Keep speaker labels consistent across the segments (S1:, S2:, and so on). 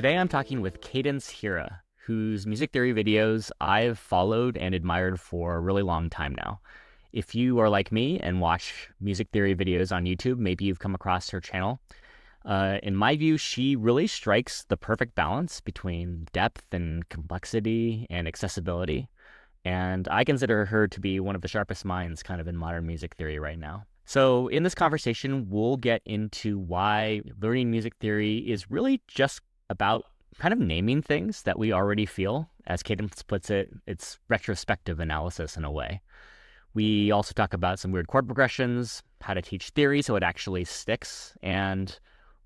S1: Today I'm talking with Cadence Hira, whose music theory videos I've followed and admired for a really long time now. If you are like me and watch music theory videos on YouTube, maybe you've come across her channel. In my view, she really strikes the perfect balance between depth and complexity and accessibility. And I consider her to be one of the sharpest minds kind of in modern music theory right now. So in this conversation, we'll get into why learning music theory is really just about kind of naming things that we already feel. As Cadence puts it, it's retrospective analysis in a way. We also talk about some weird chord progressions, how to teach theory so it actually sticks, and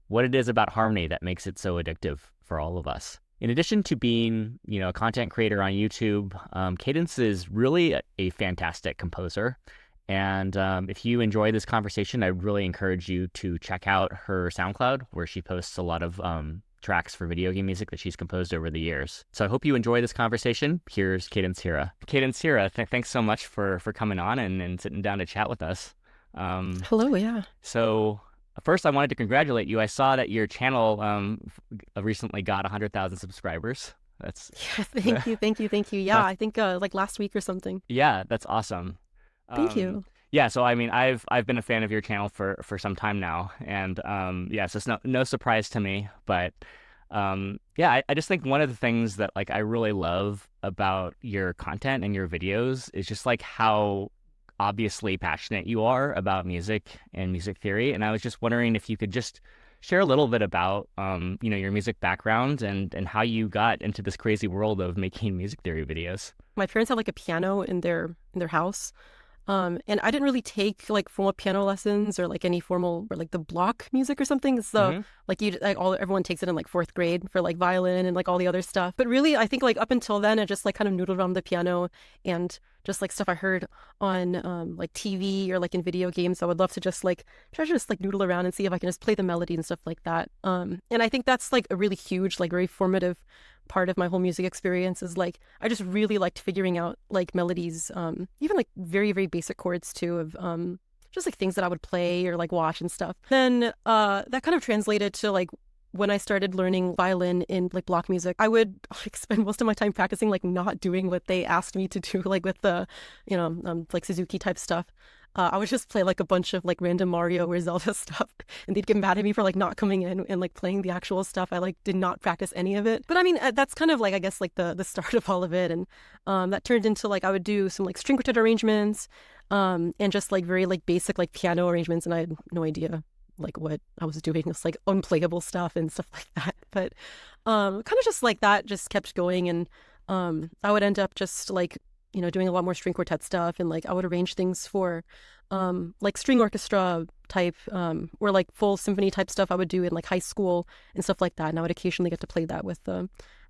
S1: what it is about harmony that makes it so addictive for all of us. In addition to being, a content creator on YouTube, Cadence is really a fantastic composer. And if you enjoy this conversation, I really encourage you to check out her SoundCloud, where she posts a lot of tracks for video game music that she's composed over the years. So I hope you enjoy this conversation. Here's Cadence Hira. Cadence Hira, thanks so much for coming on and sitting down to chat with us.
S2: Hello, yeah.
S1: So first, I wanted to congratulate you. I saw that your channel recently got 100,000 subscribers. That's
S2: Yeah, thank you. Yeah, I think like last week or something.
S1: Yeah, that's awesome.
S2: Thank you.
S1: Yeah, so I mean, I've been a fan of your channel for some time now, and yeah, so it's no surprise to me. But yeah, I just think one of the things that I really love about your content and your videos is just how obviously passionate you are about music and music theory. And I was just wondering if you could just share a little bit about your music background and how you got into this crazy world of making music theory videos.
S2: My parents had a piano in their house. And I didn't really take formal piano lessons or any formal or the block music or something. So everyone takes it in fourth grade for violin and all the other stuff. But really, I think up until then, I just kind of noodled around the piano and just stuff I heard on TV or in video games. I would love to just try to just noodle around and see if I can just play the melody and stuff like that. And I think that's a really huge very formative part of my whole music experience is I just really liked figuring out melodies, even very, very basic chords too of just things that I would play or watch and stuff. Then that kind of translated to when I started learning violin in block music, I would spend most of my time practicing not doing what they asked me to do with the Suzuki type stuff. I would just play a bunch of random Mario or Zelda stuff, and they'd get mad at me for not coming in and playing the actual stuff. I did not practice any of it. But I mean, that's kind of I guess the start of all of it, and that turned into I would do some string quartet arrangements, and just very basic piano arrangements, and I had no idea what I was doing. It was unplayable stuff and stuff like that. But kind of just that just kept going, and I would end up just doing a lot more string quartet stuff, and I would arrange things for string orchestra type or full symphony type stuff I would do in high school and stuff like that. And I would occasionally get to play that with the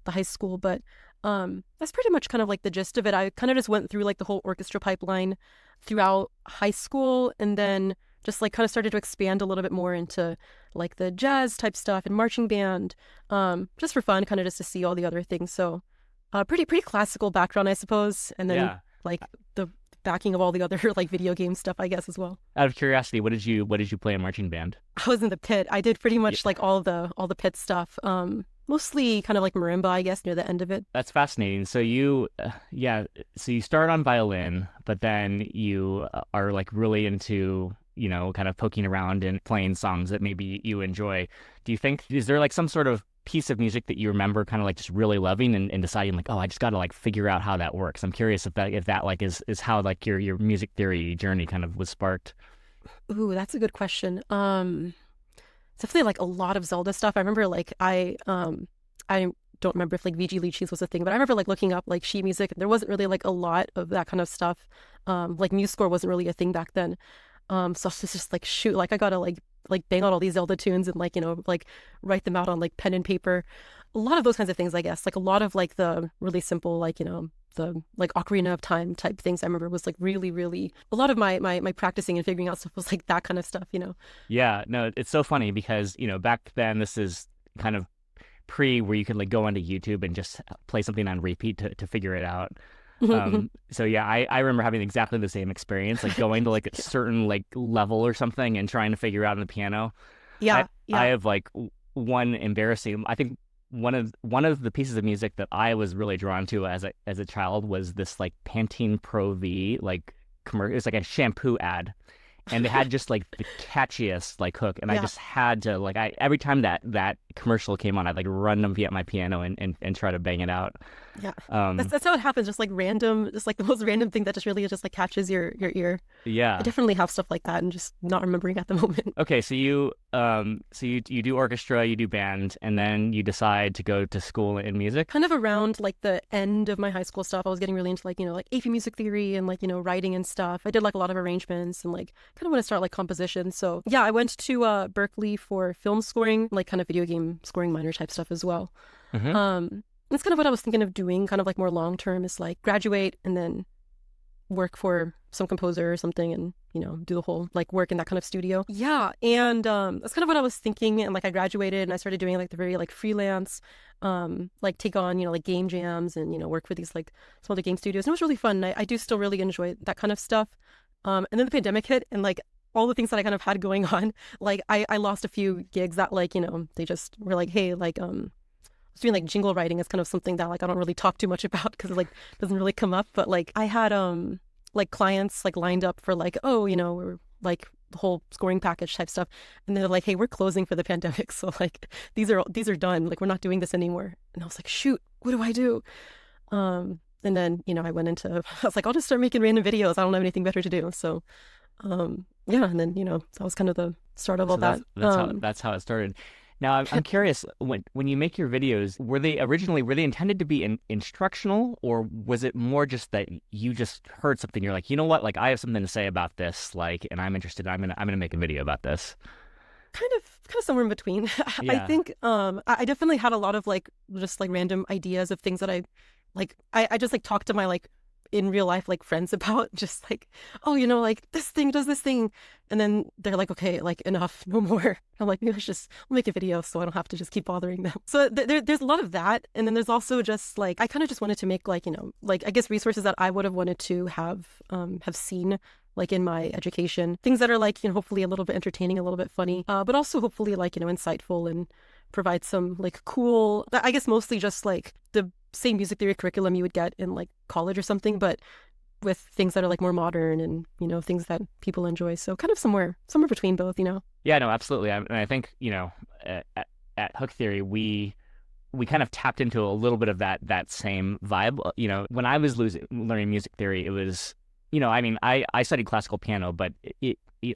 S2: high school. But that's pretty much kind of the gist of it. I kind of just went through the whole orchestra pipeline throughout high school, and then just kind of started to expand a little bit more into the jazz type stuff and marching band, just for fun, kind of just to see all the other things. So pretty classical background, I suppose, and then the backing of all the other video game stuff, I guess, as well.
S1: Out of curiosity, what did you play in marching band?
S2: I was in the pit. I did pretty much all the pit stuff. Mostly kind of marimba, I guess, near the end of it.
S1: That's fascinating. So you start on violin, but then you are really into kind of poking around and playing songs that maybe you enjoy. Do you think, is there some sort of piece of music that you remember kind of just really loving and deciding oh, I just got to figure out how that works? I'm curious if that is how your music theory journey kind of was sparked.
S2: Ooh, that's a good question. Definitely a lot of Zelda stuff. I remember I don't remember if VG Lychees was a thing, but I remember looking up sheet music, and there wasn't really a lot of that kind of stuff. MuseScore wasn't really a thing back then. So I was just shoot, I gotta bang out all these Zelda tunes and write them out on pen and paper. A lot of those kinds of things, I guess. A lot of the really simple the Ocarina of Time type things. I remember was really, really a lot of my practicing and figuring out stuff was that kind of stuff.
S1: Yeah, no, it's so funny because back then, this is kind of pre where you could go onto YouTube and just play something on repeat to figure it out. So yeah, I remember having exactly the same experience, going to a certain level or something and trying to figure out on the piano.
S2: Yeah.
S1: I have one embarrassing, I think one of the pieces of music that I was really drawn to as a child was this like Pantene Pro V like commercial. It was like a shampoo ad, and they had just like the catchiest like hook, and I
S2: Yeah.
S1: just had to like I every time that commercial came on, I'd like run to get my piano and try to bang it out.
S2: Yeah. That's
S1: Um,
S2: that's how it happens. Just like random, just like the most random thing that just really just like catches your ear. I
S1: yeah.
S2: definitely have stuff like that and just not remembering at the moment.
S1: Okay, so you do orchestra, you do band, and then you decide to go to school in music.
S2: Kind of around like the end of my high school stuff, I was getting really into like, like AP music theory and like, writing and stuff. I did like a lot of arrangements and like kind of want to start like composition. So yeah, I went to Berklee for film scoring, like kind of video game scoring minor type stuff as well.
S1: Hmm.
S2: That's kind of what I was thinking of doing, kind of like more long term is like graduate and then work for some composer or something and do the whole like work in that kind of studio. Yeah, and that's kind of what I was thinking. And like I graduated and I started doing like the very like freelance like take on like game jams and work for these like smaller game studios, and it was really fun. I do still really enjoy that kind of stuff. And then the pandemic hit, and like all the things that I kind of had going on, like I lost a few gigs that like they just were like, hey, like I was doing like jingle writing is kind of something that like I don't really talk too much about because it like doesn't really come up. But like I had like clients like lined up for like, oh, we're like the whole scoring package type stuff, and they're like, hey, we're closing for the pandemic, so like these are done, like we're not doing this anymore. And I was like, shoot, what do I do? And then I went into I was like, I'll just start making random videos. I don't have anything better to do. So yeah, and then that was kind of the start of all
S1: So
S2: that.
S1: that's how it started. Now I'm curious, when you make your videos, were they intended to be instructional, or was it more just that you just heard something, you're like, you know what, like I have something to say about this, like, and I'm interested, I'm gonna make a video about this.
S2: Kind of somewhere in between. I
S1: Yeah.
S2: think I definitely had a lot of like just like random ideas of things that I like I just like talked to my like in real life like friends about, just like, oh, like this thing does this thing, and then they're like, okay, like enough, no more. I'm like, maybe I'll make a video so I don't have to just keep bothering them. So there's a lot of that, and then there's also just like I kind of just wanted to make like like I guess resources that I would have wanted to have seen like in my education, things that are like hopefully a little bit entertaining, a little bit funny, but also hopefully like insightful and provide some like cool, I guess mostly just like the same music theory curriculum you would get in like college or something, but with things that are like more modern and things that people enjoy. So kind of somewhere between both.
S1: Yeah, no, absolutely. And I think, at Hooktheory, we kind of tapped into a little bit of that same vibe. When I was learning music theory, it was, I mean, I studied classical piano, but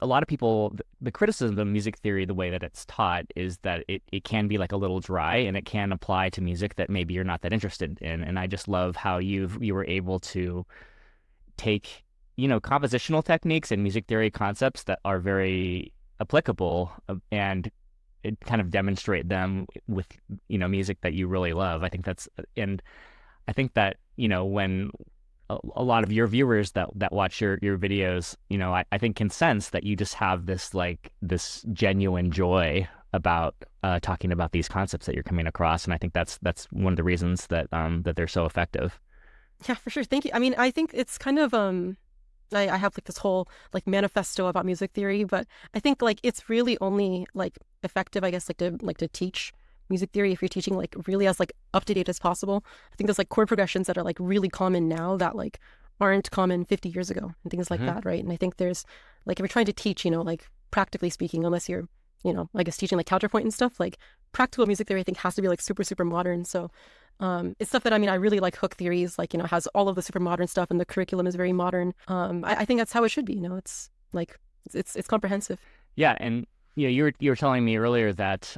S1: a lot of people, the criticism of music theory, the way that it's taught, is that it can be like a little dry, and it can apply to music that maybe you're not that interested in. And I just love how you were able to take, compositional techniques and music theory concepts that are very applicable, and it kind of demonstrate them with, music that you really love. And I think that, when a lot of your viewers that watch your videos, I think can sense that you just have this genuine joy about talking about these concepts that you're coming across, and I think that's one of the reasons that they're so effective.
S2: Yeah, for sure. Thank you. I mean, I think it's kind of I have like this whole like manifesto about music theory, but I think like it's really only like effective, I guess, like to teach music theory if you're teaching like really as like up to date as possible. I think there's like chord progressions that are like really common now that like aren't common 50 years ago and things like
S1: Hmm.
S2: that, right? And I think there's like if you're trying to teach, like practically speaking, unless you're, I guess teaching like counterpoint and stuff, like practical music theory I think has to be like super, super modern. So it's stuff that I mean I really like. Hook theories, like, has all of the super modern stuff and the curriculum is very modern. I think that's how it should be, it's like it's comprehensive.
S1: Yeah, and you were telling me earlier that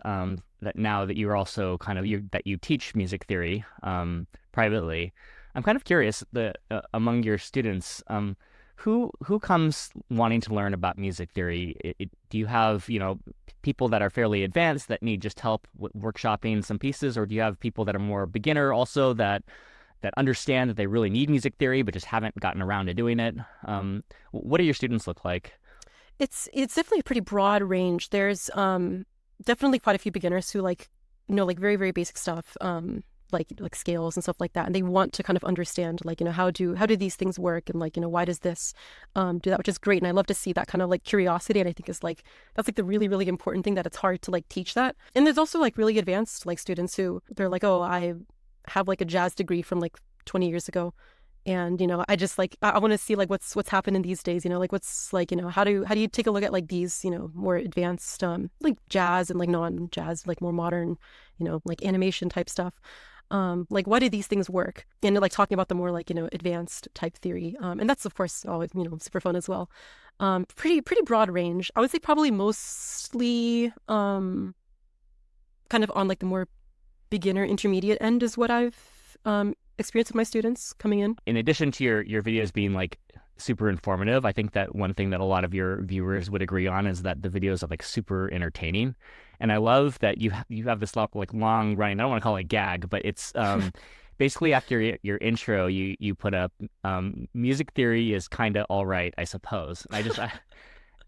S1: that now that you're also that you teach music theory privately. I'm kind of curious, among your students, who comes wanting to learn about music theory? Do you have people that are fairly advanced that need just help with workshopping some pieces, or do you have people that are more beginner also that understand that they really need music theory but just haven't gotten around to doing it? What do your students look like?
S2: It's definitely a pretty broad range. There's definitely quite a few beginners who like like very, very basic stuff. like scales and stuff like that, and they want to kind of understand like, how do these things work, and like, why does this do that, which is great. And I love to see that kind of like curiosity, and I think is like that's like the really really important thing, that it's hard to like teach that. And there's also like really advanced like students who they're like, oh, I have like a jazz degree from like 20 years ago, and I just like I want to see like what's happening these days, like what's like, how do you take a look at like these more advanced like jazz and like non-jazz, like more modern, like animation type stuff. Like why do these things work, and like talking about the more like advanced type theory, and that's of course always super fun as well. Pretty broad range, I would say, probably mostly kind of on like the more beginner intermediate end is what I've experienced with my students coming in.
S1: In addition to your videos being like super informative, I think that one thing that a lot of your viewers would agree on is that the videos are like super entertaining. And I love that you have this like long running, I don't want to call it a gag, but it's basically after your intro, you put up music theory is kind of all right, I suppose.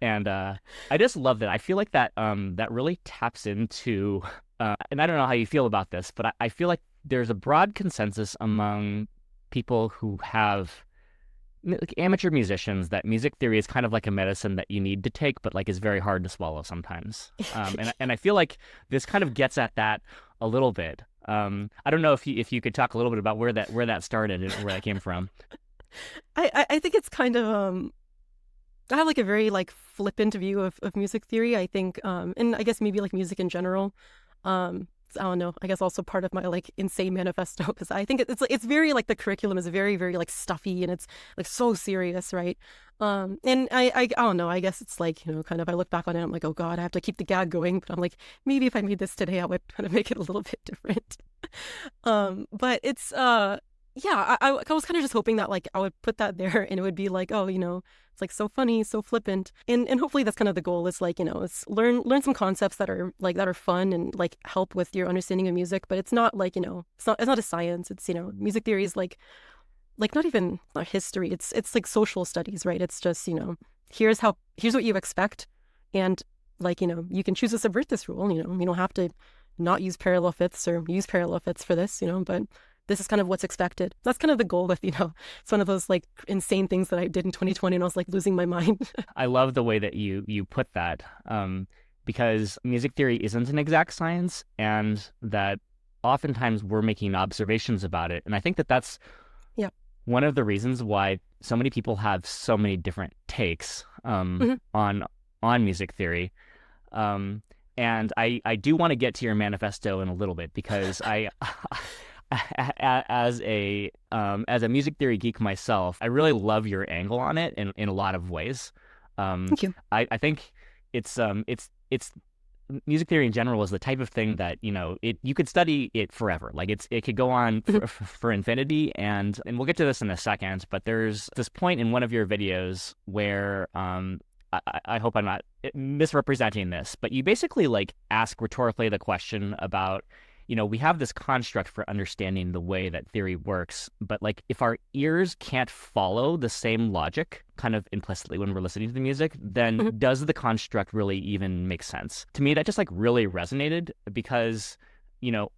S1: And I just love that. I feel like that that really taps into, and I don't know how you feel about this, but I feel like there's a broad consensus among people who have like amateur musicians that music theory is kind of like a medicine that you need to take, but like is very hard to swallow sometimes. And I feel like this kind of gets at that a little bit. I don't know if you could talk a little bit about where that started and where that came from.
S2: I think it's kind of I have like a very like flippant view of music theory, I think, and I guess maybe like music in general. I don't know, I guess also part of my like insane manifesto, because I think it's very like the curriculum is very very like stuffy, and it's like so serious, right? And I don't know, I guess it's like, kind of, I look back on it, I'm like, oh god, I have to keep the gag going, but I'm like, maybe if I made this today I would kind of make it a little bit different. But it's yeah, I was kind of just hoping that like I would put that there and it would be like, oh, it's like so funny, so flippant, and hopefully that's kind of the goal. Is like, it's learn some concepts that are fun and like help with your understanding of music. But it's not like, it's not a science. It's, music theory is like not even not history. It's like social studies, right? It's just, here's what you expect, and like, you can choose to subvert this rule. You don't have to not use parallel fifths or use parallel fifths for this, but this is kind of what's expected. That's kind of the goal with, it's one of those like insane things that I did in 2020, and I was like losing my mind.
S1: I love the way that you put that, because music theory isn't an exact science, and that oftentimes we're making observations about it. And I think that that's one of the reasons why so many people have so many different takes on music theory. And I do want to get to your manifesto in a little bit, because as a music theory geek myself, I really love your angle on it in a lot of ways.
S2: Thank you.
S1: I think it's music theory in general is the type of thing that you could study it forever. Like it could go on for infinity, and we'll get to this in a second. But there's this point in one of your videos where I hope I'm not misrepresenting this, but you basically like ask rhetorically the question about, we have this construct for understanding the way that theory works, but like if our ears can't follow the same logic kind of implicitly when we're listening to the music, then does the construct really even make sense? To me, that just like really resonated, because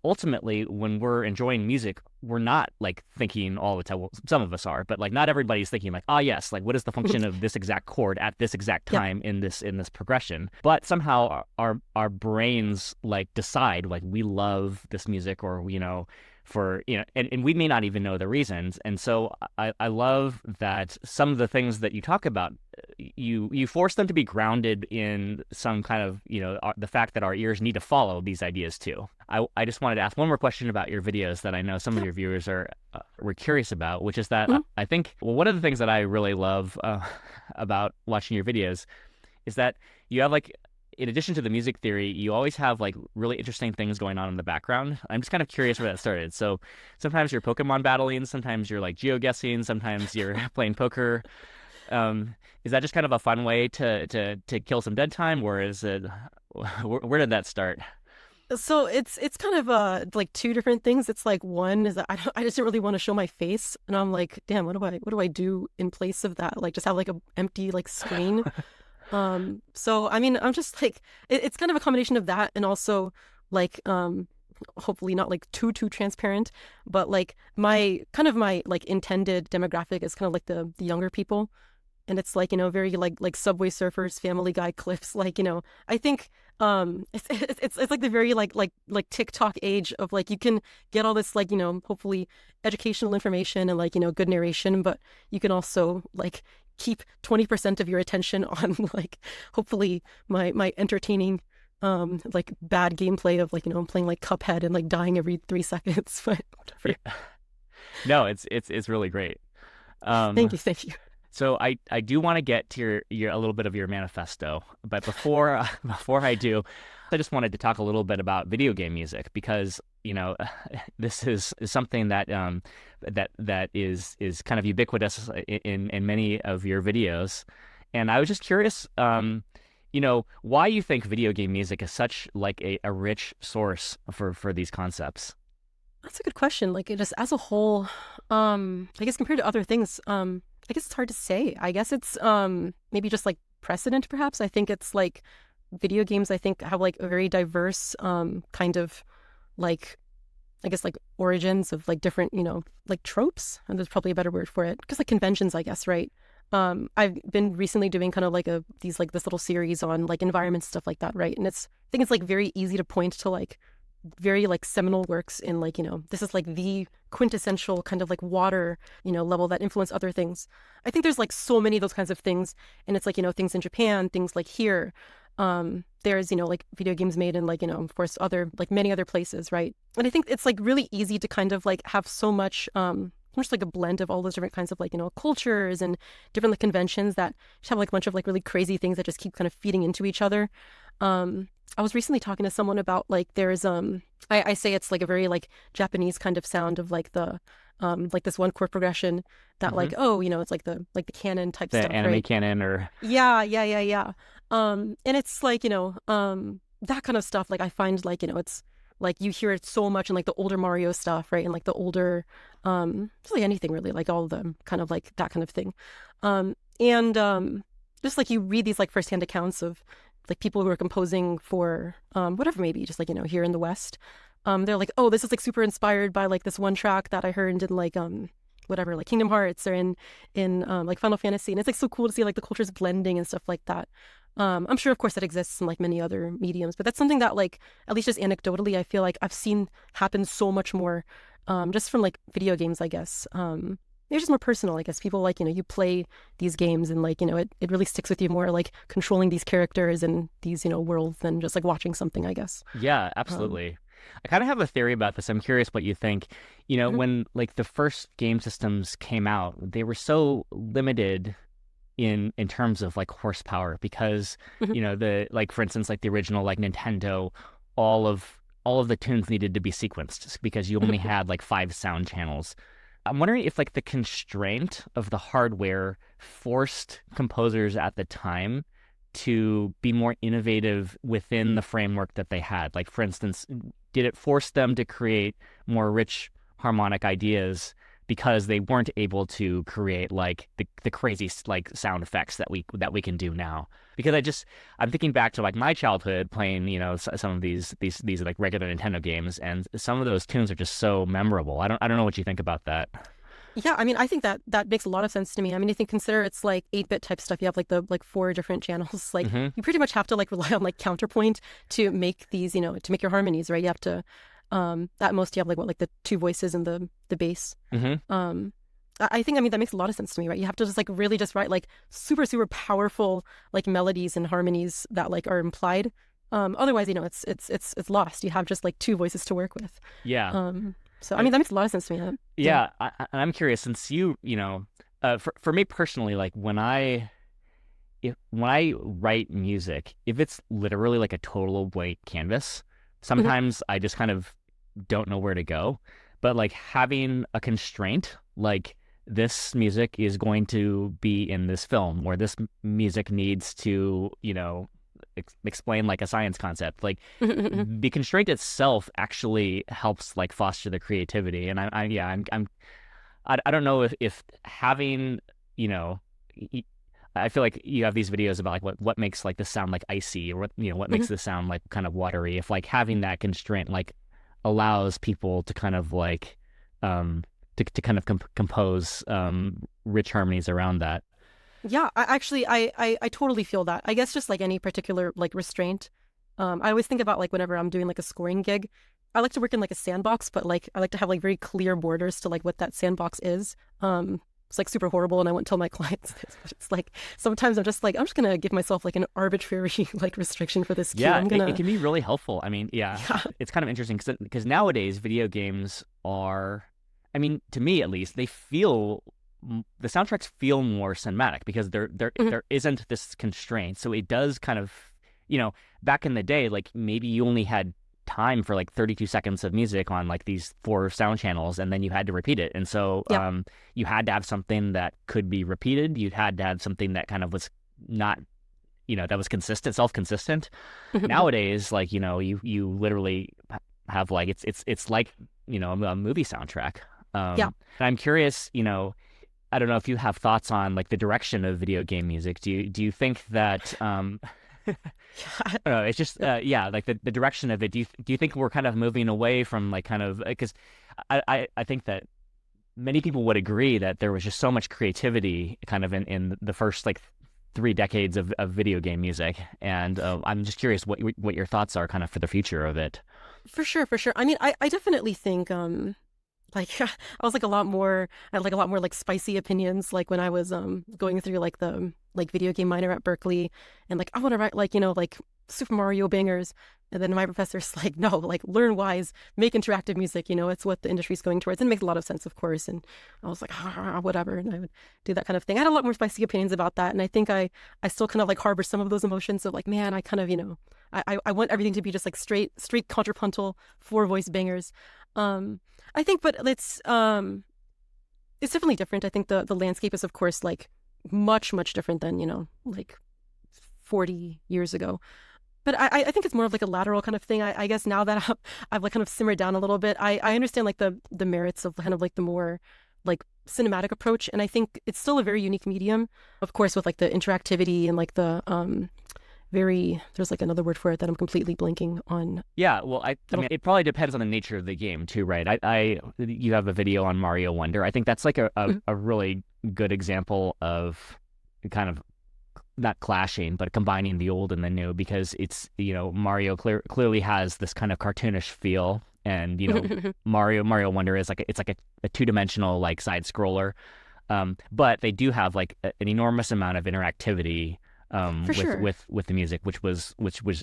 S1: ultimately when we're enjoying music, we're not like thinking all the time. Well, some of us are, but like not everybody's thinking like, yes, like what is the function of this exact chord at this exact time in this progression? But somehow our brains like decide like we love this music, or and we may not even know the reasons. And so I love that some of the things that you talk about, you force them to be grounded in some kind of, the fact that our ears need to follow these ideas too. I just wanted to ask one more question about your videos that I know some of your viewers were curious about, which is that I think, one of the things that I really love about watching your videos is that you have like, in addition to the music theory, you always have like really interesting things going on in the background. I'm just kind of curious where that started. So sometimes you're Pokemon battling, sometimes you're like geoguessing, sometimes you're playing poker. Is that just kind of a fun way to kill some dead time, or is it, where did that start?
S2: So it's kind of like two different things. It's like, one is that I just didn't really want to show my face, and I'm like, damn, what do I do in place of that? Like just have like a empty like screen. So I mean, I'm just like, it's kind of a combination of that, and also like hopefully not like too transparent, but like my like intended demographic is kind of like the younger people. And it's like, very like Subway Surfers, Family Guy clips. Like, I think it's like the very like TikTok age of like you can get all this like, hopefully educational information and like, good narration, but you can also like keep 20% of your attention on like hopefully my entertaining like bad gameplay of like, I'm playing like Cuphead and like dying every 3 seconds, but whatever.
S1: Yeah. No, it's really great.
S2: Thank you.
S1: So I do want to get to your a little bit of your manifesto, but before before I do, I just wanted to talk a little bit about video game music because this is something that that is kind of ubiquitous in many of your videos, and I was just curious, why you think video game music is such like a rich source for these concepts.
S2: That's a good question. Like it just as a whole, I guess compared to other things, I guess it's hard to say. I guess it's maybe just like precedent, perhaps. I think it's like video games, I think, have like a very diverse kind of like, I guess like origins of like different, like tropes. And there's probably a better word for it. Because like conventions, I guess, right? I've been recently doing kind of like this little series on like environment stuff like that, right? And I think it's like very easy to point to like very like seminal works in like, this is like the quintessential kind of like water, level that influence other things. I think there's like so many of those kinds of things. And it's like, things in Japan, things like here. There's, like video games made in like, of course, other like many other places, right? And I think it's like really easy to kind of like have so much just like a blend of all those different kinds of like, cultures and different like conventions that just have like a bunch of like really crazy things that just keep kind of feeding into each other. I was recently talking to someone about like there's I say it's like a very like Japanese kind of sound of like the like this one chord progression that like it's like the canon type
S1: the
S2: stuff,
S1: anime
S2: right?
S1: canon or
S2: Yeah. And it's like that kind of stuff like I find like it's like you hear it so much in like the older Mario stuff, right? And like the older just like anything really, like all of them kind of like that kind of thing. And just like you read these like firsthand accounts of like people who are composing for whatever, maybe just like here in the West, they're like, oh, this is like super inspired by like this one track that I heard in like whatever, like Kingdom Hearts or in like Final Fantasy, and it's like so cool to see like the cultures blending and stuff like that. I'm sure of course that exists in like many other mediums, but that's something that like at least just anecdotally I feel like I've seen happen so much more just from like video games, I guess. It's just more personal, I guess. People like, you play these games and like, it really sticks with you more like controlling these characters and these, worlds than just like watching something, I guess.
S1: Yeah, absolutely. I kind of have a theory about this. I'm curious what you think. When like the first game systems came out, they were so limited in terms of like horsepower because, the like for instance, like the original like Nintendo, all of the tunes needed to be sequenced because you only had like 5 sound channels. I'm wondering if like the constraint of the hardware forced composers at the time to be more innovative within the framework that they had. Like, for instance, did it force them to create more rich harmonic ideas because they weren't able to create like the crazy like sound effects that we can do now? Because I'm thinking back to like my childhood playing, some of these like regular Nintendo games, and some of those tunes are just so memorable. I don't know what you think about that.
S2: Yeah, I mean, I think that makes a lot of sense to me. I mean, I think consider it's like 8-bit type stuff. You have like the like 4 different channels. Like you pretty much have to like rely on like counterpoint to make these, to make your harmonies, right? You have to at most you have like what, like the 2 voices and the bass. I think, I mean, that makes a lot of sense to me, right? You have to just like really just write like super powerful like melodies and harmonies that like are implied. Otherwise, it's lost. You have just like 2 voices to work with.
S1: Yeah.
S2: So I mean, that makes a lot of sense to me.
S1: Yeah, I'm curious, since for me personally, like when I write music, if it's literally like a total blank canvas, sometimes I just kind of don't know where to go. But like having a constraint, like this music is going to be in this film, or this music needs to, explain like a science concept. Like the constraint itself actually helps like foster the creativity. And I don't know if having, I feel like you have these videos about like what makes like the sound like icy, or what makes the sound like kind of watery. If like having that constraint like allows people to kind of like to kind of compose rich harmonies around that.
S2: Yeah, I totally feel that. I guess just like any particular like restraint. I always think about like whenever I'm doing like a scoring gig, I like to work in like a sandbox, but like I like to have like very clear borders to like what that sandbox is. It's like super horrible, and I won't tell my clients this, but it's like sometimes I'm just like I'm just gonna give myself like an arbitrary like restriction for this cue.
S1: Yeah,
S2: I'm
S1: it
S2: gonna
S1: can be really helpful. I mean, yeah,
S2: yeah.
S1: it's kind of interesting because nowadays video games are, I mean, to me at least, they feel the soundtracks feel more cinematic because
S2: Mhm.
S1: there isn't this constraint. So it does kind of, you know, back in the day, like maybe you only had time for like 32 seconds of music on like these four sound channels, and then you had to repeat it. And so
S2: Yeah.
S1: you had to have something that could be repeated. You had to have something that kind of was not, you know, that was consistent, self-consistent. Nowadays, like, you know, you literally have like it's like, you know, a movie soundtrack.
S2: Yeah.
S1: And I'm curious, you know, I don't know if you have thoughts on like the direction of video game music. Do you think that
S2: Yeah.
S1: I don't know, it's just
S2: Yep.
S1: yeah, like the direction of it. Do you think we're kind of moving away from like kind of because I think that many people would agree that there was just so much creativity kind of in the first like 3 decades of video game music, and I'm just curious what your thoughts are kind of for the future of it.
S2: For sure, for sure. I mean, I definitely think like I was like a lot more I had like a lot more like spicy opinions like when I was going through like the like video game minor at Berklee, and like I want to write like like Super Mario bangers, and then my professor's like no, like learn wise, make interactive music, it's what the industry's going towards, and it makes a lot of sense, of course. And I was like whatever, and I would do that kind of thing. I had a lot more spicy opinions about that, and I think I still kind of like harbor some of those emotions of like, man, I kind of I want everything to be just like straight contrapuntal four voice bangers. I think, but it's definitely different. I think the landscape is, of course, like much different than like 40 years ago. But I think it's more of like a lateral kind of thing. I guess now that I've like kind of simmered down a little bit, I understand like the merits of kind of like the more like cinematic approach, and I think it's still a very unique medium, of course, with like the interactivity and like the very there's like another word for it that I'm completely blanking on.
S1: Yeah, well, I
S2: It'll,
S1: mean, it probably depends on the nature of the game too, right? You have a video on Mario Wonder. I think that's like a really good example of kind of not clashing, but combining the old and the new, because it's, Mario clearly has this kind of cartoonish feel, and Mario Wonder is like it's like a two-dimensional like side scroller, but they do have like an enormous amount of interactivity
S2: for sure.
S1: with the music, which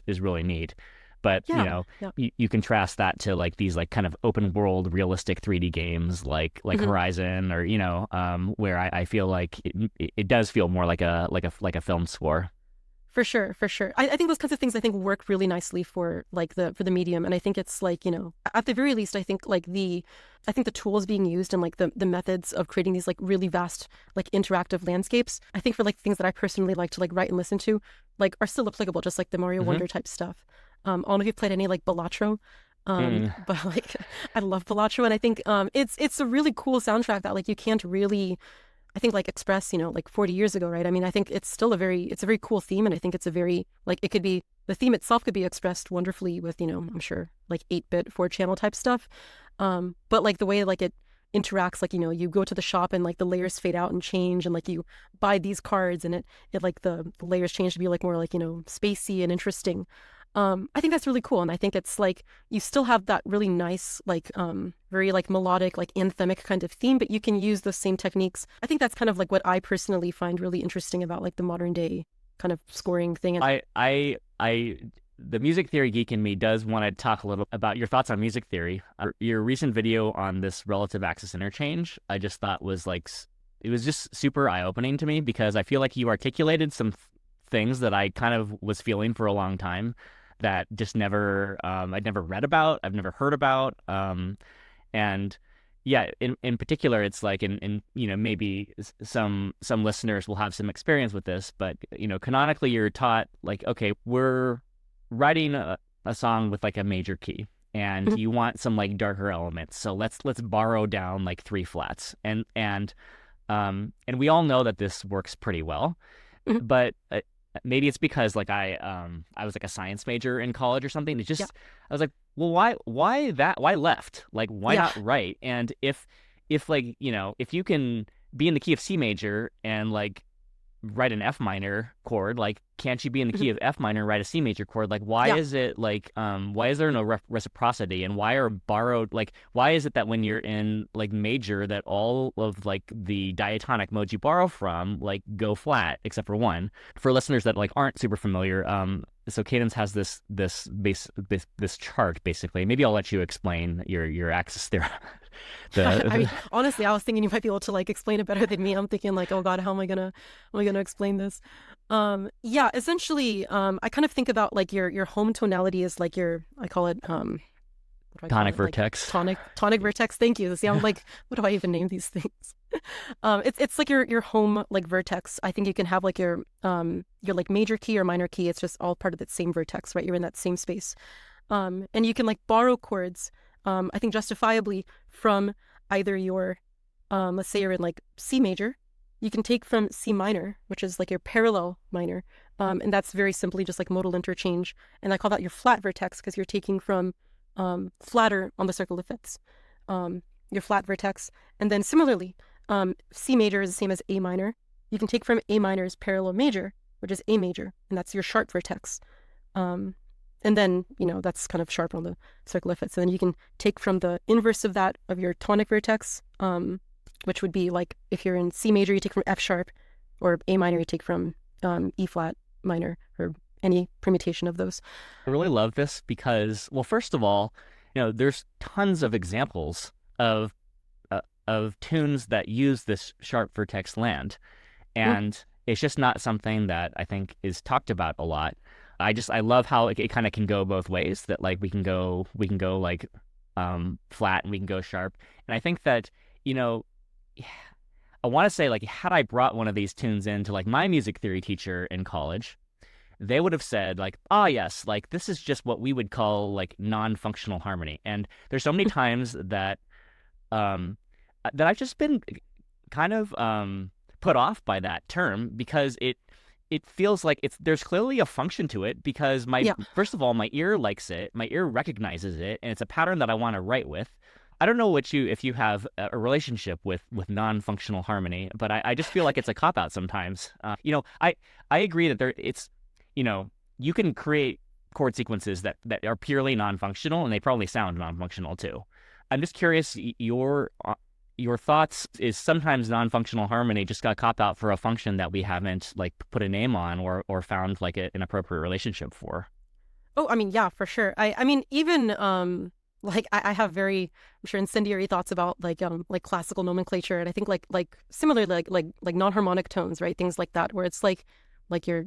S1: is really neat. But
S2: Yeah. Yeah.
S1: you contrast that to like these like kind of open world realistic 3D games like
S2: Mhm.
S1: Horizon, or where I feel like it does feel more like a film score.
S2: For sure, for sure. I think those kinds of things I think work really nicely for like the medium. And I think it's like, at the very least, I think like I think the tools being used and like the methods of creating these like really vast, like interactive landscapes, I think for like things that I personally like to like write and listen to, like are still applicable, just like the Mario
S1: Hmm.
S2: Wonder type stuff. I don't know if you've played any like Balatro.
S1: Mm.
S2: But like I love Balatro, and I think it's a really cool soundtrack that like you can't really I think like express, like 40 years ago, right? I mean, I think it's still it's a very cool theme, and I think it's a very like it could be the theme itself could be expressed wonderfully with, I'm sure like 8-bit 4-channel type stuff. But like the way like it interacts, like, you go to the shop and like the layers fade out and change, and like you buy these cards, and it like the layers change to be like more like, spacey and interesting. I think that's really cool, and I think it's like you still have that really nice, like very like melodic, like anthemic kind of theme, but you can use those same techniques. I think that's kind of like what I personally find really interesting about like the modern day kind of scoring thing. And
S1: I the music theory geek in me does want to talk a little about your thoughts on music theory. Your recent video on this relative axis interchange, I just thought was like it was just super eye-opening to me, because I feel like you articulated some things that I kind of was feeling for a long time, that just never I'd never read about, I've never heard about, and yeah, in particular, it's like in maybe some listeners will have some experience with this, but canonically you're taught like, okay, we're writing a song with like a major key, and
S2: Mhm,
S1: you want some like darker elements, so let's borrow down like three flats, and we all know that this works pretty well,
S2: mhm,
S1: but maybe it's because like I was like a science major in college or something.
S2: yeah,
S1: I was like, well, why left? Like, why
S2: Yeah.
S1: not right? And if like, if you can be in the key of C major and like write an F minor chord, like can't you be in the
S2: Mhm.
S1: key of F minor and write a C major chord? Like why
S2: Yeah.
S1: is it like why is there no reciprocity, and why are borrowed, like why is it that when you're in like major that all of like the diatonic modes you borrow from like go flat except for one? For listeners that like aren't super familiar, so Cadence has this chart basically. Maybe I'll let you explain your axis there.
S2: I mean,
S1: the
S2: honestly, I was thinking you might be able to like explain it better than me. I'm thinking like, oh God, how am I gonna explain this? Yeah, essentially, I kind of think about like your home tonality is like your, I call it, what do I call
S1: tonic
S2: it? Like
S1: vertex.
S2: tonic vertex. Thank you. See, I'm like, what do I even name these things? It's like your home like vertex. I think you can have like your like major key or minor key. It's just all part of that same vertex, right? You're in that same space. And you can like borrow chords, I think justifiably from either your, let's say you're in like C major, you can take from C minor, which is like your parallel minor, and that's very simply just like modal interchange. And I call that your flat vertex because you're taking from flatter on the circle of fifths, your flat vertex. And then similarly, C major is the same as A minor. You can take from A minor's parallel major, which is A major, and that's your sharp vertex. Um, and then, that's kind of sharp on the circle of fifths. And then you can take from the inverse of that of your tonic vertex, which would be like if you're in C major, you take from F sharp, or A minor, you take from E flat minor, or any permutation of those.
S1: I really love this because, well, first of all, there's tons of examples of tunes that use this sharp vertex land,
S2: Mm,
S1: and it's just not something that I think is talked about a lot. I love how it kind of can go both ways. That like we can go like flat and we can go sharp, and I think that you know I want to say like had I brought one of these tunes into like my music theory teacher in college, they would have said like, ah, yes, like this is just what we would call like non-functional harmony. And there's so many times um that I've just been kind of put off by that term because it feels like there's clearly a function to it because my
S2: yeah.
S1: first of all my ear likes it, my ear recognizes it, and it's a pattern that I want to write with. I don't know if you have a relationship with non-functional harmony, but I just feel like it's a cop out sometimes. I agree that you can create chord sequences that are purely non-functional, and they probably sound non-functional too. I'm just curious your thoughts. Is sometimes non-functional harmony just got copped out for a function that we haven't like put a name on or found like an appropriate relationship for?
S2: Oh, I mean, yeah, for sure. I mean, even like I have very, I'm sure, incendiary thoughts about like classical nomenclature, and I think like similar like non-harmonic tones, right? Things like that, where it's like your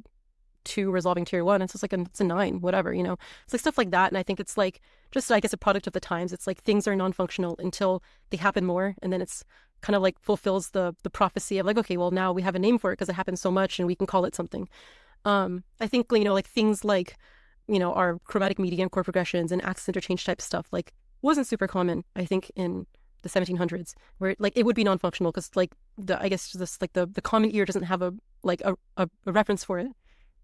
S2: two resolving to your one. It's just like it's a nine, whatever, It's like stuff like that, and I think it's like just I guess a product of the times. It's like things are non-functional until they happen more, and then it's kind of like fulfills the prophecy of like, okay, well now we have a name for it because it happens so much, and we can call it something. I think like things like our chromatic median chord progressions and axis interchange type stuff like wasn't super common, I think, in the 1700s, where like it would be non-functional because like I guess just like the common ear doesn't have a reference for it.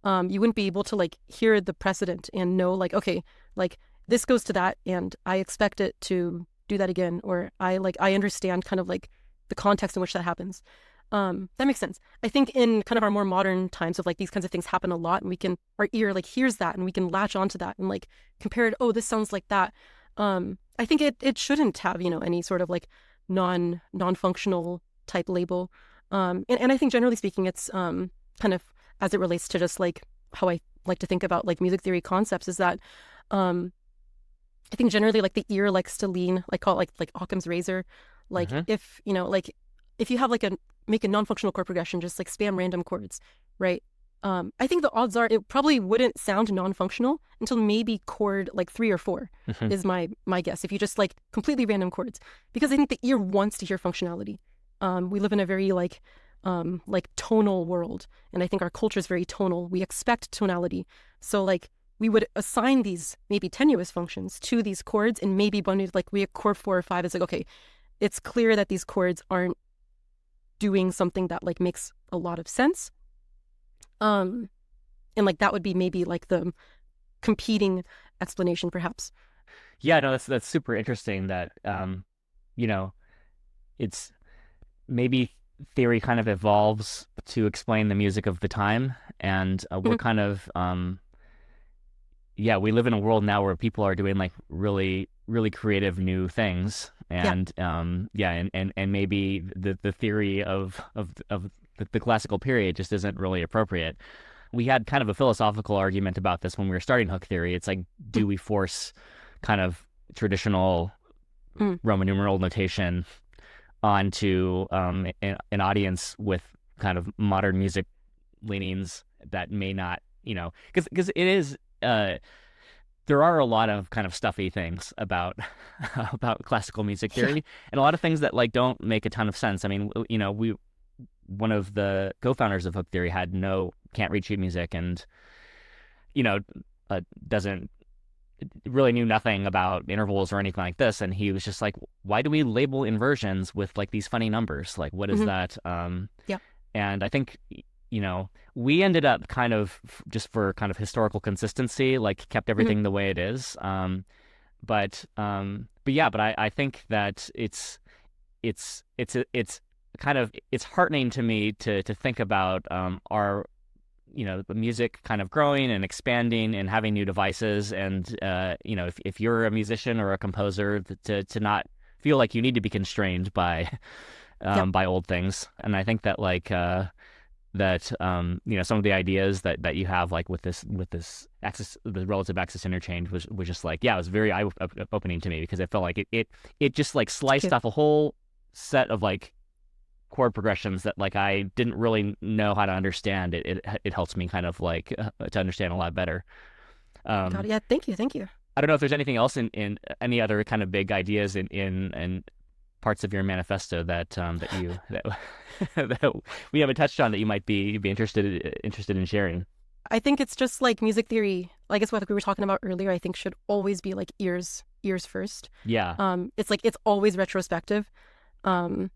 S2: You wouldn't be able to like hear the precedent and know like, okay, like this goes to that and I expect it to do that again, or I understand kind of like the context in which that happens. That makes sense. I think in kind of our more modern times of like these kinds of things happen a lot, and our ear like hears that and we can latch onto that and like compare it. Oh, this sounds like that. I think it shouldn't have any sort of like non-functional type label. And I think generally speaking, it's kind of as it relates to just like how I like to think about like music theory concepts is that um I think generally like the ear likes to lean, like call it like Occam's razor. Like
S1: Hmm.
S2: if like if you have like make a non-functional chord progression, just like spam random chords, right? I think the odds are it probably wouldn't sound non-functional until maybe chord like 3 or 4
S1: Hmm.
S2: is my guess. If you just like completely random chords, because I think the ear wants to hear functionality. We live in a very like tonal world, and I think our culture is very tonal. We expect tonality, so like we would assign these maybe tenuous functions to these chords, and maybe when like we have chord 4 or 5, it's like okay, it's clear that these chords aren't doing something that like makes a lot of sense. Um, and like that would be maybe like the competing explanation, perhaps.
S1: Yeah, no, that's super interesting that you know, it's maybe theory kind of evolves to explain the music of the time, and we're
S2: Mhm.
S1: kind of yeah, we live in a world now where people are doing like really creative new things,
S2: Yeah.
S1: and yeah, and maybe the theory of the classical period just isn't really appropriate. We had kind of a philosophical argument about this when we were starting Hook theory. It's like,
S2: Mhm.
S1: do we force kind of traditional
S2: Mhm.
S1: Roman numeral notation onto an audience with kind of modern music leanings that may not, because it is there are a lot of kind of stuffy things about about classical music
S2: Yeah.
S1: theory, and a lot of things that like don't make a ton of sense. I mean, we one of the co-founders of Hook Theory had no can't read sheet music, and you know doesn't really knew nothing about intervals or anything like this, and he was just like, why do we label inversions with like these funny numbers? Like, what is
S2: Mhm.
S1: that?
S2: Yeah.
S1: And I think, we ended up kind of just for kind of historical consistency, like kept
S2: Mhm.
S1: everything the way it is. But yeah, but I think that it's kind of it's heartening to me to think about our the music kind of growing and expanding and having new devices, and if you're a musician or a composer, to not feel like you need to be constrained
S2: Yeah.
S1: by old things. And I think that like that some of the ideas that you have like with this axis, the relative axis interchange, was just like, yeah, it was very eye opening to me, because it felt like it just like sliced
S2: Cute.
S1: off a whole set of like chord progressions that like I didn't really know how to understand. It helps me kind of like to understand a lot better.
S2: Got
S1: um
S2: it. Yeah. Thank you. Thank you.
S1: I don't know if there's anything else in any other kind of big ideas in parts of your manifesto that you that, that we haven't touched on that you might be interested in sharing.
S2: I think it's just like music theory. I guess what we were talking about earlier, I think should always be like ears first.
S1: Yeah.
S2: It's like it's always retrospective. Um,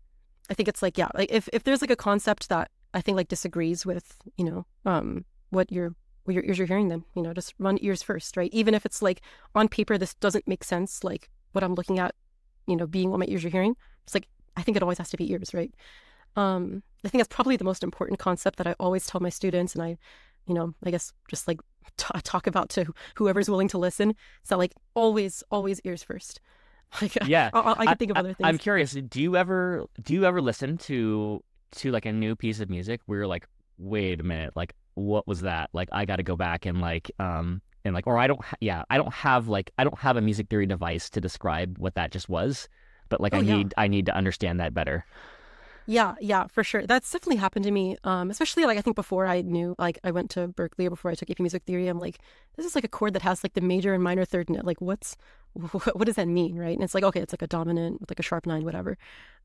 S2: I think it's like, yeah, like if there's like a concept that I think like disagrees with, what your ears are hearing, then, just run ears first, right? Even if it's like on paper, this doesn't make sense, like what I'm looking at, being what my ears are hearing. It's like, I think it always has to be ears, right? I think that's probably the most important concept that I always tell my students. And I guess just like talk about to whoever's willing to listen. So like always ears first. Like
S1: Yeah.
S2: I
S1: I,
S2: could think of
S1: I
S2: other
S1: I'm
S2: things.
S1: curious, do you ever listen to like a new piece of music where you're like, wait a minute, like what was that? Like I got to go back and like, or I don't have a music theory device to describe what that just was, but like
S2: Oh yeah.
S1: I need to understand that better.
S2: Yeah, yeah, for sure. That's definitely happened to me. Especially like I think before I knew, like I went to Berklee or before I took AP Music Theory, I'm like, this is like a chord that has like the major and minor third in it. Like what does that mean, right? And it's like, okay, it's like a dominant with like a sharp nine, whatever.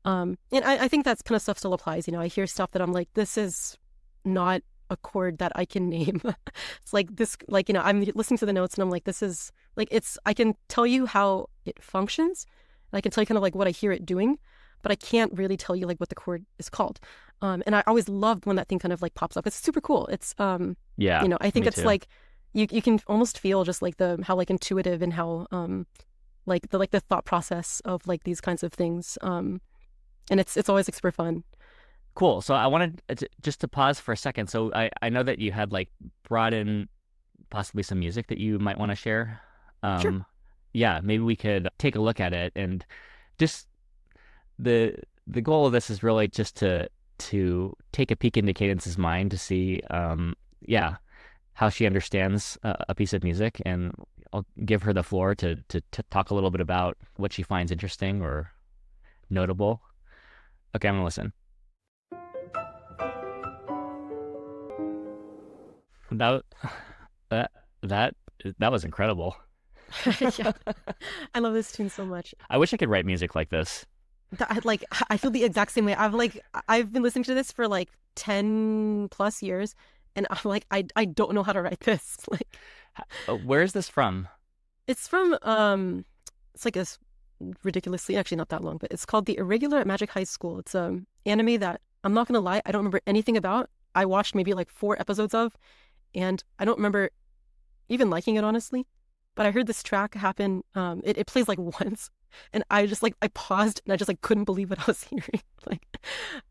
S2: And I think that's kind of stuff still applies. I hear stuff that I'm like, this is not a chord that I can name. It's like this, like, I'm listening to the notes and I'm like, this is like, I can tell you how it functions. And I can tell you kind of like what I hear it doing, but I can't really tell you like what the chord is called. And I always loved when that thing kind of like pops up. It's super cool. It's
S1: Yeah,
S2: I think
S1: me
S2: it's
S1: too.
S2: like you can almost feel just like the how like intuitive and how like the thought process of like these kinds of things. And it's always like super fun.
S1: Cool. So I wanted just to pause for a second. So I know that you had like brought in possibly some music that you might want to share.
S2: Sure.
S1: Um, yeah, maybe we could take a look at it, and just the the goal of this is really just to take a peek into Cadence's mind to see, yeah, how she understands a piece of music, and I'll give her the floor to talk a little bit about what she finds interesting or notable. Okay, I'm gonna listen. That that that that was incredible.
S2: Yeah. I love this tune so much.
S1: I wish I could write music like this.
S2: Like I feel the exact same way. I've been listening to this for like 10 plus years and I'm like I don't know how to write this. Like
S1: Where is this from?
S2: it's from it's like this ridiculously actually not that long, but it's called The Irregular at Magic High School. It's anime that I'm not gonna lie, I don't remember anything about. I watched maybe like 4 episodes of, and I don't remember even liking it honestly. but I heard this track happen. It plays like once, and I just like I paused and I just like couldn't believe what I was hearing. Like,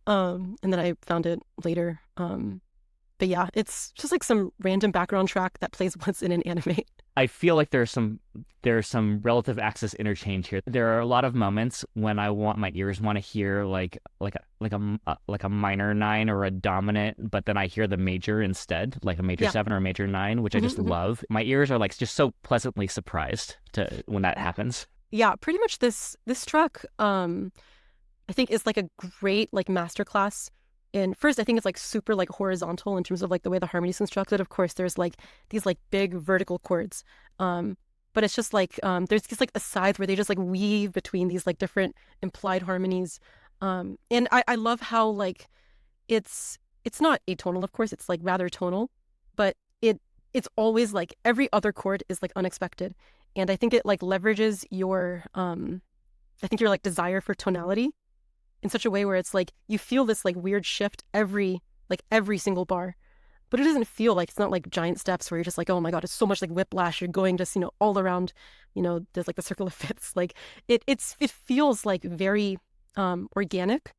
S2: and then I found it later. But yeah, it's just like some random background track that plays once in an anime.
S1: I feel like there's some relative axis interchange here. There are a lot of moments when my ears want to hear like a minor nine or a dominant, but then I hear the major instead, like a major
S2: Yeah.
S1: seven or a major nine, which I just
S2: Hmm.
S1: love. My ears are like just so pleasantly surprised to when that happens.
S2: Yeah, pretty much this track I think is like a great like masterclass in first I think it's like super like horizontal in terms of like the way the harmony's constructed. Of course, there's like these like big vertical chords. Um but it's just like there's just like asides where they just like weave between these like different implied harmonies. And I love how like it's not atonal, of course, it's like rather tonal, but it's always like every other chord is like unexpected. And I think it like leverages your I think your like desire for tonality in such a way where it's like you feel this like weird shift every single bar. But it doesn't feel like it's not like giant steps where you're just like, oh my God, it's so much like whiplash. You're going just, all around, there's like the circle of fifths. Like it feels like very organic,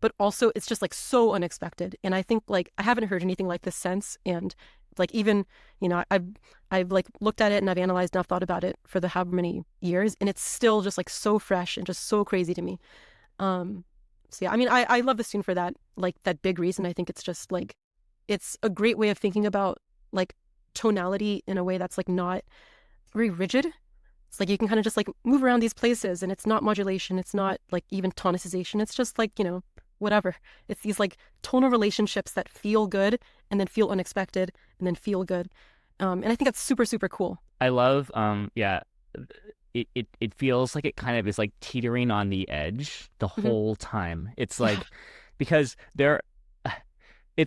S2: but also it's just like so unexpected. And I think like I haven't heard anything like this since. And like even, I've like looked at it and I've analyzed and I've thought about it for the however many years, and it's still just like so fresh and just so crazy to me. Um, so yeah, I mean, I love this tune for that, like that big reason. I think it's just like it's a great way of thinking about like tonality in a way that's like not very rigid. It's like you can kind of just like move around these places, and it's not modulation, it's not like even tonicization. It's just like, whatever. It's these like tonal relationships that feel good and then feel unexpected and then feel good. And I think that's super, super cool.
S1: I love, yeah, it feels like it kind of is like teetering on the edge the
S2: Hmm.
S1: whole time. It's
S2: Yeah.
S1: like because there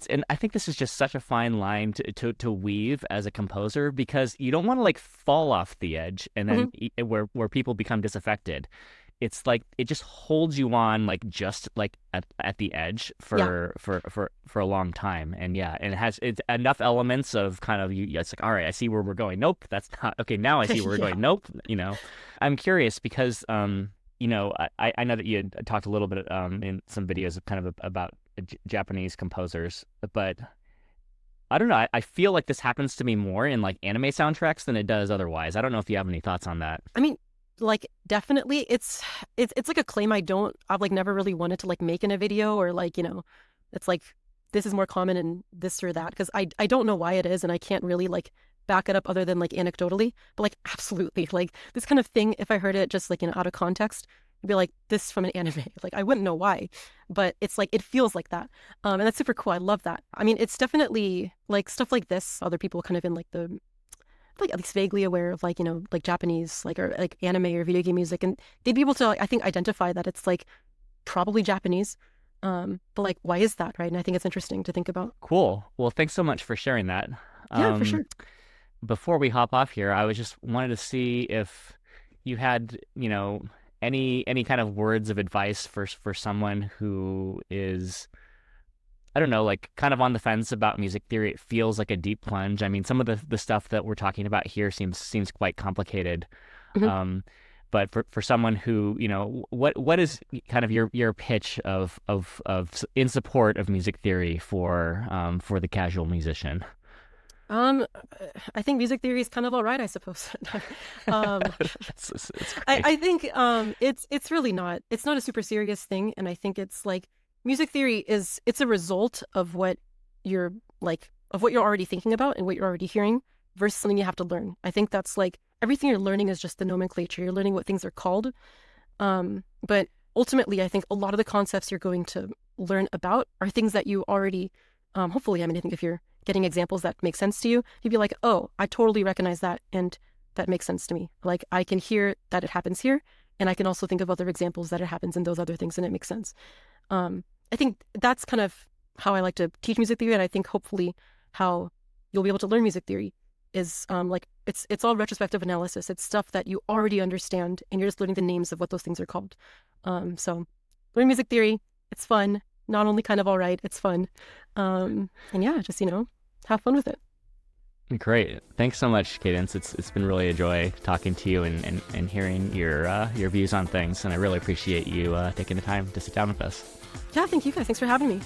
S1: and I think this is just such a fine line to weave as a composer because you don't want to like fall off the edge and
S2: Hmm.
S1: then where people become disaffected. It's like it just holds you on like just like at the edge
S2: Yeah.
S1: for a long time. And yeah, and it's enough elements of kind of you it's like, all right, I see where we're going. Nope, that's not okay. Now I see where we're
S2: Yeah.
S1: going. Nope, I'm curious because I know that you had talked a little bit in some videos of kind of about Japanese composers, but I don't know. I feel like this happens to me more in like anime soundtracks than it does otherwise. I don't know if you have any thoughts on that.
S2: I mean, like definitely it's like a claim I've like never really wanted to like make in a video, or like, it's like this is more common in this or that because I don't know why it is, and I can't really like back it up other than like anecdotally, but like absolutely like this kind of thing, if I heard it just like, out of context, I'd be like this from an anime. Like I wouldn't know why, but it's like it feels like that. And that's super cool. I love that. I mean, it's definitely like stuff like this, other people kind of in like the like at least vaguely aware of like, like Japanese like or like anime or video game music, and they'd be able to like, I think identify that it's like probably Japanese. But like why is that, right? And I think it's interesting to think about.
S1: Cool. Well, thanks so much for sharing that.
S2: Yeah, for
S1: Um,
S2: sure.
S1: Before we hop off here, I was just wanted to see if you had, any kind of words of advice for someone who is, I don't know, like kind of on the fence about music theory. It feels like a deep plunge. I mean, some of the stuff that we're talking about here seems quite complicated.
S2: Hmm.
S1: Um, but for someone who, what is kind of your pitch of in support of music theory for the casual musician?
S2: Um, I think music theory is kind of all right, I suppose. um,
S1: It's
S2: I,
S1: great.
S2: I think it's really not. It's not a super serious thing, and I think it's like music theory it's a result of what you're like of what you're already thinking about and what you're already hearing versus something you have to learn. I think that's like everything you're learning is just the nomenclature. You're learning what things are called. But ultimately, I think a lot of the concepts you're going to learn about are things that you already, hopefully, I mean, I think if you're getting examples that make sense to you, you'd be like, oh, I totally recognize that. And that makes sense to me. Like I can hear that it happens here. And I can also think of other examples that it happens in those other things and it makes sense. I think that's kind of how I like to teach music theory. And I think hopefully how you'll be able to learn music theory is like it's all retrospective analysis. It's stuff that you already understand and you're just learning the names of what those things are called. So learn music theory, it's fun. Not only kind of all right, it's fun. And yeah, just have fun with it.
S1: Great. Thanks so much, Cadence. It's been really a joy talking to you and hearing your views on things. And I really appreciate you taking the time to sit down with us.
S2: Yeah, thank you guys. Thanks for having me.